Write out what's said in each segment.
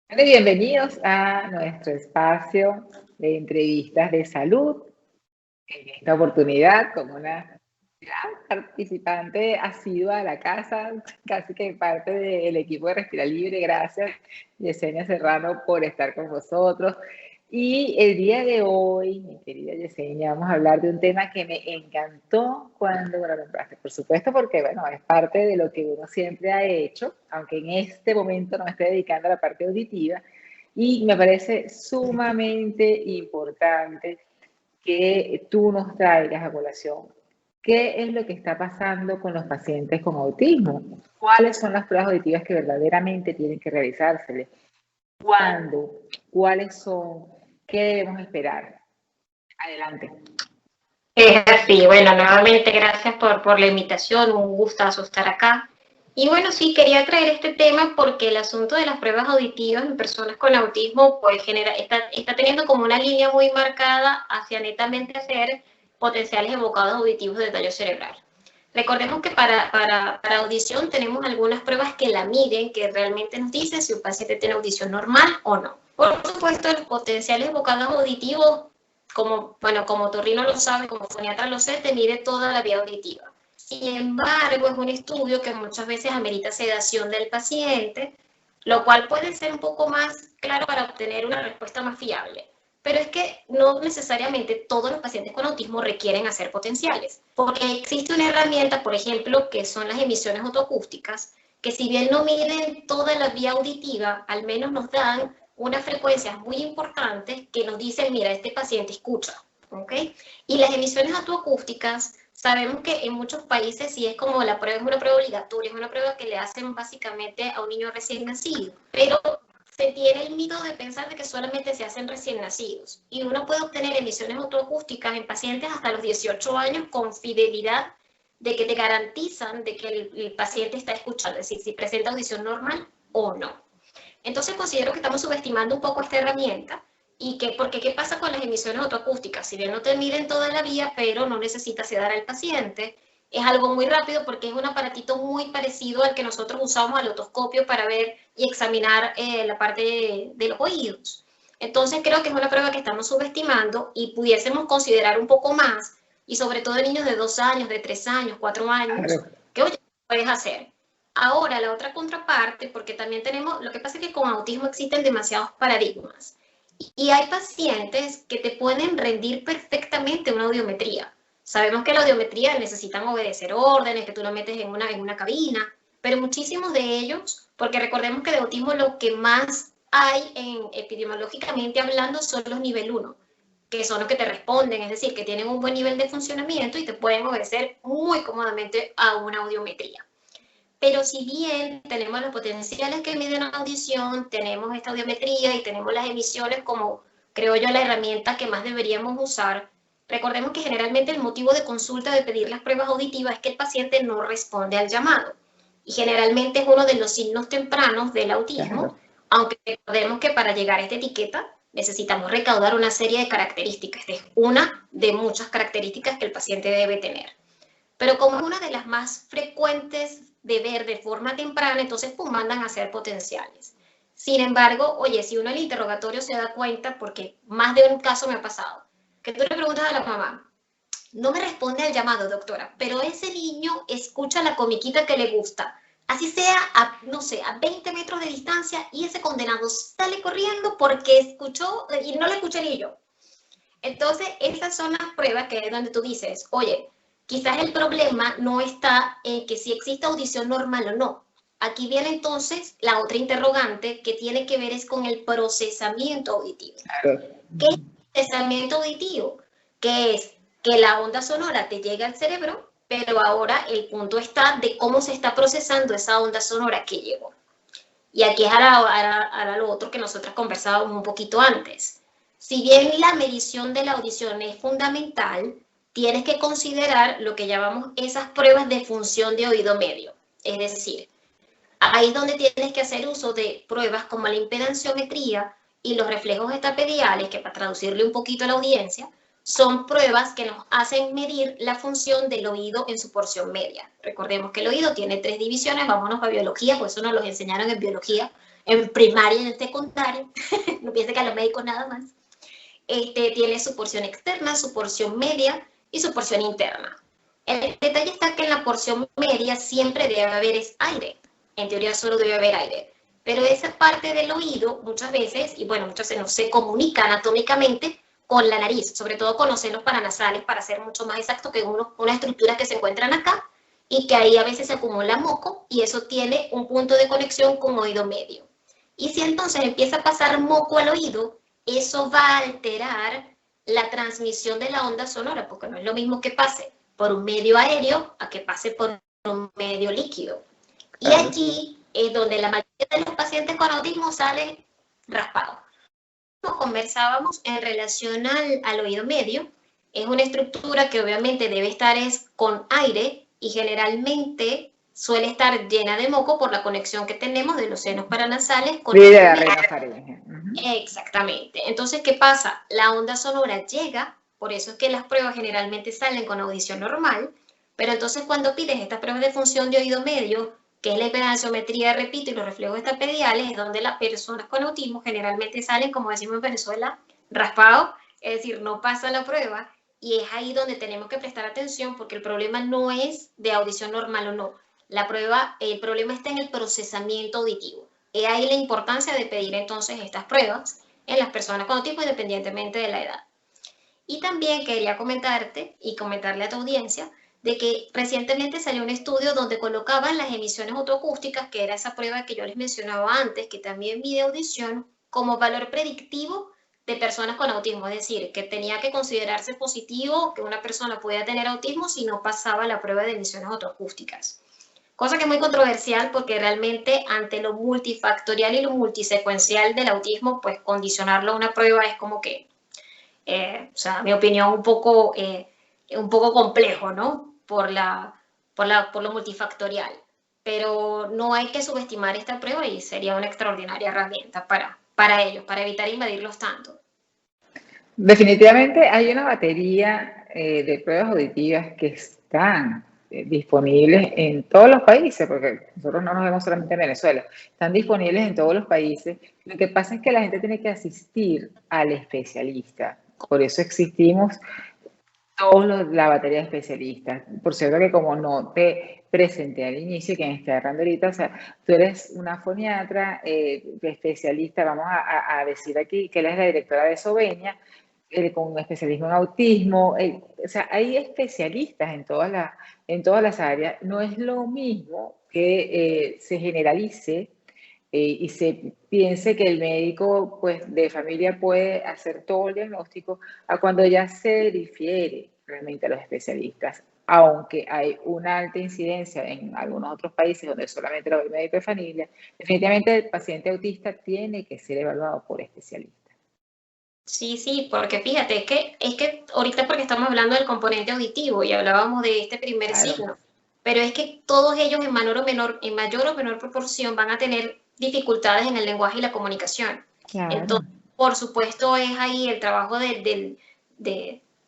Bueno, bienvenidos a nuestro espacio de entrevistas de salud. En esta oportunidad, como una gran participante asidua de la casa, casi que parte del equipo de Respira Libre. Gracias, Yesenia Serrano, por estar con nosotros. Y el día de hoy, mi querida Yesenia, vamos a hablar de un tema que me encantó cuando me lo nombraste. Por supuesto, porque, bueno, es parte de lo que uno siempre ha hecho, aunque en este momento no me esté dedicando a la parte auditiva. Y me parece sumamente importante que tú nos traigas a colación. ¿Qué es lo que está pasando con los pacientes con autismo? ¿Cuáles son las pruebas auditivas que verdaderamente tienen que realizárseles? ¿Cuándo? ¿Cuáles son? ¿Qué debemos esperar? Adelante. Es así, bueno, nuevamente gracias por la invitación, un gustazo estar acá. Y bueno, sí, quería traer este tema porque el asunto de las pruebas auditivas en personas con autismo pues está teniendo como una línea muy marcada hacia netamente hacer potenciales evocados auditivos de tallo cerebral. Recordemos que para audición tenemos algunas pruebas que la miden, que realmente nos dicen si un paciente tiene audición normal o no. Por supuesto, los potenciales evocados auditivos como Torrino lo sabe, como foniatra lo sé, te mide toda la vía auditiva. Sin embargo, es un estudio que muchas veces amerita sedación del paciente, lo cual puede ser un poco más claro para obtener una respuesta más fiable. Pero es que no necesariamente todos los pacientes con autismo requieren hacer potenciales, porque existe una herramienta, por ejemplo, que son las emisiones autoacústicas, que si bien no miden toda la vía auditiva, al menos nos dan unas frecuencias muy importantes que nos dicen, mira, este paciente escucha, ¿ok? Y las emisiones autoacústicas, sabemos que en muchos países sí es como la prueba, es una prueba obligatoria, es una prueba que le hacen básicamente a un niño recién nacido, pero se tiene el mito de pensar de que solamente se hacen recién nacidos, y uno puede obtener emisiones autoacústicas en pacientes hasta los 18 años con fidelidad de que te garantizan de que el paciente está escuchando, es decir, si presenta audición normal o no. Entonces considero que estamos subestimando un poco esta herramienta porque ¿qué pasa con las emisiones autoacústicas? Si bien no te miden toda la vía, pero no necesitas sedar al paciente, es algo muy rápido porque es un aparatito muy parecido al que nosotros usamos al otoscopio para ver y examinar la parte de los oídos. Entonces creo que es una prueba que estamos subestimando y pudiésemos considerar un poco más, y sobre todo en niños de 2 años, de 3 años, 4 años, Claro. que oye, puedes hacer. Ahora, la otra contraparte, porque también tenemos, lo que pasa es que con autismo existen demasiados paradigmas. Y hay pacientes que te pueden rendir perfectamente una audiometría. Sabemos que la audiometría necesitan obedecer órdenes, que tú lo metes en una cabina, pero muchísimos de ellos, porque recordemos que de autismo lo que más hay epidemiológicamente hablando son los nivel 1, que son los que te responden, es decir, que tienen un buen nivel de funcionamiento y te pueden obedecer muy cómodamente a una audiometría. Pero si bien tenemos los potenciales que miden la audición, tenemos esta audiometría y tenemos las emisiones como, creo yo, la herramienta que más deberíamos usar, recordemos que generalmente el motivo de consulta de pedir las pruebas auditivas es que el paciente no responde al llamado. Y generalmente es uno de los signos tempranos del autismo, Claro. aunque recordemos que para llegar a esta etiqueta necesitamos recaudar una serie de características. Esta es una de muchas características que el paciente debe tener. Pero como es una de las más frecuentes de ver de forma temprana, entonces pues mandan a hacer potenciales. Sin embargo, oye, si uno en el interrogatorio se da cuenta, porque más de un caso me ha pasado, que tú le preguntas a la mamá, no me responde al llamado, doctora, pero ese niño escucha la comiquita que le gusta, así sea a, no sé, a 20 metros de distancia, y ese condenado sale corriendo porque escuchó, y no lo escuché ni yo. Entonces, esas son las pruebas que es donde tú dices, oye, quizás el problema no está en que si existe audición normal o no. Aquí viene entonces la otra interrogante que tiene que ver es con el procesamiento auditivo. Claro. ¿Qué es el procesamiento auditivo? Que es que la onda sonora te llega al cerebro, pero ahora el punto está de cómo se está procesando esa onda sonora que llegó. Y aquí es ahora lo otro que nosotros conversábamos un poquito antes. Si bien la medición de la audición es fundamental, tienes que considerar lo que llamamos esas pruebas de función de oído medio. Es decir, ahí es donde tienes que hacer uso de pruebas como la impedanciometría y los reflejos estapediales, que para traducirle un poquito a la audiencia, son pruebas que nos hacen medir la función del oído en su porción media. Recordemos que el oído tiene 3 divisiones, vámonos a biología, pues eso nos lo enseñaron en biología, en primaria y en secundaria, no piense que a los médicos nada más, tiene su porción externa, su porción media y su porción interna. El detalle está que en la porción media siempre debe haber aire. En teoría solo debe haber aire. Pero esa parte del oído muchas veces, y bueno, muchas veces no se comunica anatómicamente con la nariz, sobre todo con los senos paranasales, para ser mucho más exacto, que unas estructuras que se encuentran acá y que ahí a veces se acumula moco y eso tiene un punto de conexión con oído medio. Y si entonces empieza a pasar moco al oído, eso va a alterar la transmisión de la onda sonora, porque no es lo mismo que pase por un medio aéreo a que pase por un medio líquido. Y allí es donde la mayoría de los pacientes con autismo salen raspados. Como conversábamos en relación al oído medio, es una estructura que obviamente debe estar con aire y generalmente suele estar llena de moco por la conexión que tenemos de los senos paranasales con el la rinofaringe. Exactamente. Entonces, ¿qué pasa? La onda sonora llega, por eso es que las pruebas generalmente salen con audición normal, pero entonces cuando pides estas pruebas de función de oído medio, que es la hiperansiometría, repito, y los reflejos estapediales, es donde las personas con autismo generalmente salen, como decimos en Venezuela, raspados, es decir, no pasa la prueba, y es ahí donde tenemos que prestar atención porque el problema no es de audición normal o no. El problema está en el procesamiento auditivo. Es ahí la importancia de pedir entonces estas pruebas en las personas con autismo independientemente de la edad. Y también quería comentarte y comentarle a tu audiencia de que recientemente salió un estudio donde colocaban las emisiones autoacústicas, que era esa prueba que yo les mencionaba antes, que también mide audición, como valor predictivo de personas con autismo. Es decir, que tenía que considerarse positivo que una persona podía tener autismo si no pasaba la prueba de emisiones autoacústicas. Cosa que es muy controversial porque realmente ante lo multifactorial y lo multisecuencial del autismo, pues condicionarlo a una prueba es como que, o sea, mi opinión, un poco complejo, ¿no? Por lo multifactorial. Pero no hay que subestimar esta prueba y sería una extraordinaria herramienta para ellos, para evitar invadirlos tanto. Definitivamente hay una batería de pruebas auditivas que están disponibles en todos los países, porque nosotros no nos vemos solamente en Venezuela, están disponibles en todos los países. Lo que pasa es que la gente tiene que asistir al especialista. Por eso existimos la batería de especialistas. Por cierto que como no te presenté al inicio, quien está agarrando ahorita, o sea, tú eres una foniatra especialista, vamos a decir aquí que él es la directora de Sobeña, con un especialismo en autismo, o sea, hay especialistas en todas las áreas. No es lo mismo que se generalice y se piense que el médico pues, de familia puede hacer todo el diagnóstico a cuando ya se difiere realmente a los especialistas. Aunque hay una alta incidencia en algunos otros países donde solamente lo ve el médico de familia, definitivamente el paciente autista tiene que ser evaluado por especialistas. Sí, sí, porque fíjate, es que ahorita porque estamos hablando del componente auditivo y hablábamos de este primer signo, pero es que todos ellos en mayor o menor proporción van a tener dificultades en el lenguaje y la comunicación. Claro. Entonces, por supuesto, es ahí el trabajo de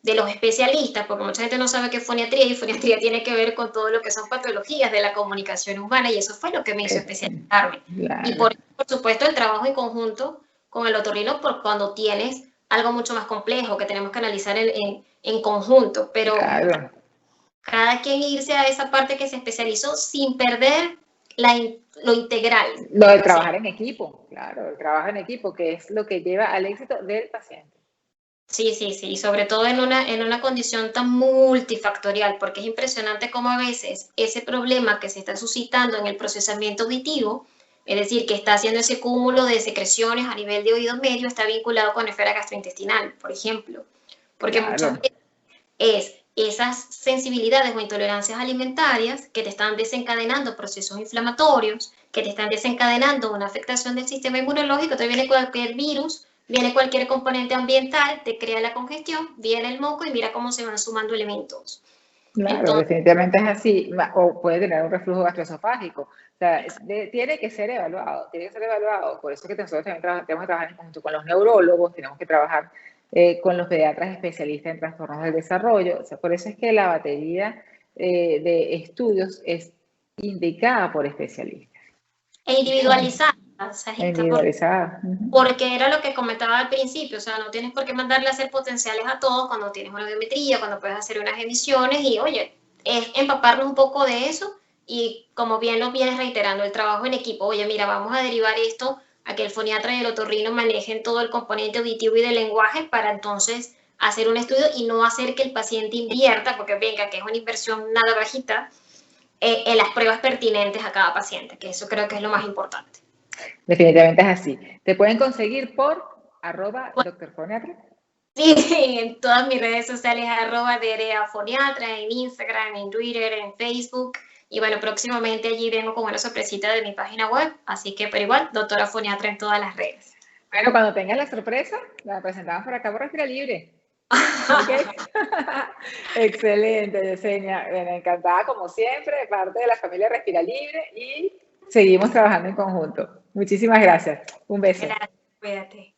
los especialistas, porque mucha gente no sabe qué es foniatría, y foniatría tiene que ver con todo lo que son patologías de la comunicación humana, y eso fue lo que me hizo especializarme. Claro. Y por supuesto, el trabajo en conjunto con el otorrino por cuando tienes algo mucho más complejo que tenemos que analizar en conjunto, pero claro. Cada quien irse a esa parte que se especializó sin perder lo integral. Lo de trabajar en equipo, claro, el trabajo en equipo, que es lo que lleva al éxito del paciente. Sí, sí, sí, sobre todo en una condición tan multifactorial, porque es impresionante cómo a veces ese problema que se está suscitando en el procesamiento auditivo, es decir, que está haciendo ese cúmulo de secreciones a nivel de oído medio, está vinculado con la esfera gastrointestinal, por ejemplo, porque muchas veces es esas sensibilidades o intolerancias alimentarias que te están desencadenando procesos inflamatorios, que te están desencadenando una afectación del sistema inmunológico. Entonces viene cualquier virus, viene cualquier componente ambiental, te crea la congestión, viene el moco y mira cómo se van sumando elementos. Claro, entonces, definitivamente es así, o puede tener un reflujo gastroesofágico. O sea, tiene que ser evaluado, Por eso que nosotros también tenemos que trabajar en conjunto con los neurólogos, tenemos que trabajar con los pediatras especialistas en trastornos del desarrollo. O sea, por eso es que la batería de estudios es indicada por especialistas. E individualizada, individualizada. Porque era lo que comentaba al principio, o sea, no tienes por qué mandarle a hacer potenciales a todos cuando tienes una biometría, cuando puedes hacer unas emisiones y, oye, es empaparnos un poco de eso y como bien lo vienes reiterando, el trabajo en equipo, oye, mira, vamos a derivar esto a que el foniatra y el otorrino manejen todo el componente auditivo y del lenguaje para entonces hacer un estudio y no hacer que el paciente invierta, porque venga, que es una inversión nada bajita, en las pruebas pertinentes a cada paciente, que eso creo que es lo más importante. Definitivamente es así. Te pueden conseguir por @drfoniatra. Sí, en todas mis redes sociales, @DRAfoniatra, en Instagram, en Twitter, en Facebook. Y bueno, próximamente allí vengo con una sorpresita de mi página web. Así que, pero igual, doctora Foniatra en todas las redes. Bueno, cuando tengas la sorpresa, la presentamos por acá por Respira Libre. ¿Okay? Excelente, Yesenia. Bueno, encantada como siempre, de parte de la familia Respira Libre y seguimos trabajando en conjunto. Muchísimas gracias. Un beso. Gracias, cuídate.